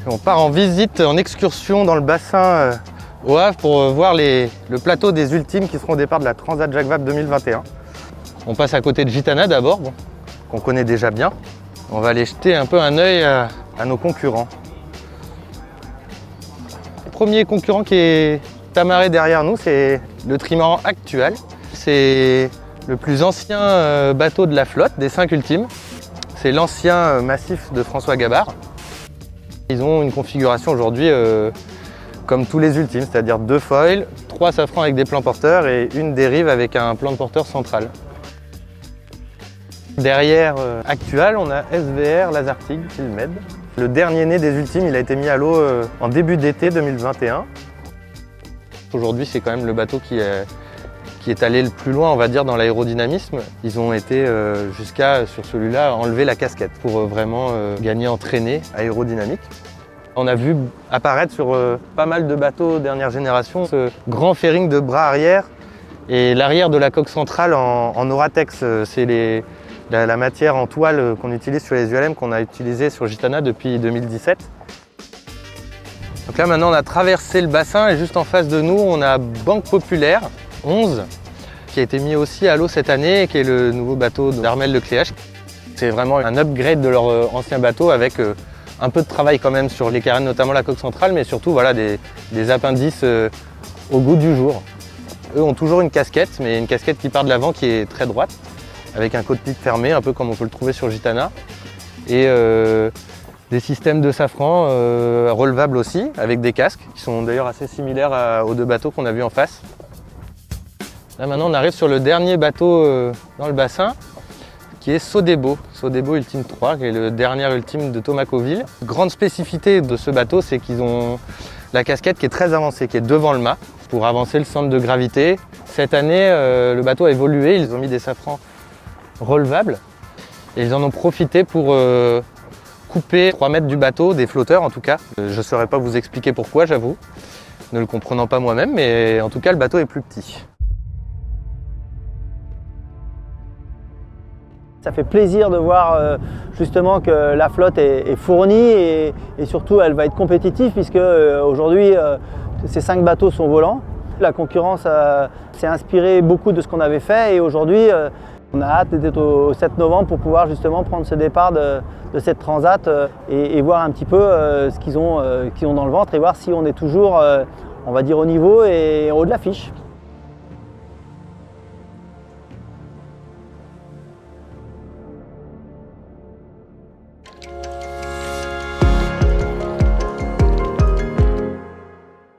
On part en visite, en excursion dans le bassin au Havre pour voir le plateau des Ultimes qui seront au départ de la Transat Jacques Vabre 2021. On passe à côté de Gitana d'abord, qu'on connaît déjà bien. On va aller jeter un peu un œil à nos concurrents. Le premier concurrent qui est amarré derrière nous, c'est le trimaran Actual. C'est le plus ancien bateau de la flotte des 5 Ultimes. C'est l'ancien massif de François Gabard. Ils ont une configuration aujourd'hui comme tous les Ultimes, c'est-à-dire 2 foils, 3 safrans avec des plans porteurs et une dérive avec un plan de porteur central. Derrière Actual, on a SVR Lazartigue Silmed. Le dernier né des Ultimes, il a été mis à l'eau en début d'été 2021. Aujourd'hui, c'est quand même le bateau qui est allé le plus loin, on va dire, dans l'aérodynamisme. Ils ont été jusqu'à, sur celui-là, enlever la casquette pour vraiment gagner en traînée aérodynamique. On a vu apparaître sur pas mal de bateaux dernière génération ce grand fairing de bras arrière et l'arrière de la coque centrale en Auratex. C'est la matière en toile qu'on utilise sur les ULM, qu'on a utilisé sur Gitana depuis 2017. Donc là maintenant on a traversé le bassin et juste en face de nous on a Banque Populaire 11 qui a été mis aussi à l'eau cette année et qui est le nouveau bateau d'Armel Lecléache. C'est vraiment un upgrade de leur ancien bateau avec un peu de travail quand même sur les carènes, notamment la coque centrale, mais surtout voilà, des appendices au goût du jour. Eux ont toujours une casquette, mais une casquette qui part de l'avant qui est très droite, avec un cockpit fermé, un peu comme on peut le trouver sur Gitana. Et des systèmes de safran relevables aussi, avec des casques, qui sont d'ailleurs assez similaires aux 2 bateaux qu'on a vus en face. Là maintenant on arrive sur le dernier bateau dans le bassin, qui est Sodebo Ultime 3, qui est le dernier Ultime de Thomas Coville. Grande spécificité de ce bateau, c'est qu'ils ont la casquette qui est très avancée, qui est devant le mât, pour avancer le centre de gravité. Cette année, le bateau a évolué, ils ont mis des safrans relevables, et ils en ont profité pour couper 3 mètres du bateau, des flotteurs en tout cas. Je ne saurais pas vous expliquer pourquoi, j'avoue, ne le comprenant pas moi-même, mais en tout cas le bateau est plus petit. Ça fait plaisir de voir justement que la flotte est fournie et surtout elle va être compétitive puisque aujourd'hui ces 5 bateaux sont volants. La concurrence s'est inspirée beaucoup de ce qu'on avait fait et aujourd'hui on a hâte d'être au 7 novembre pour pouvoir justement prendre ce départ de cette transat et voir un petit peu ce qu'ils ont dans le ventre et voir si on est toujours on va dire au niveau et en haut de l'affiche.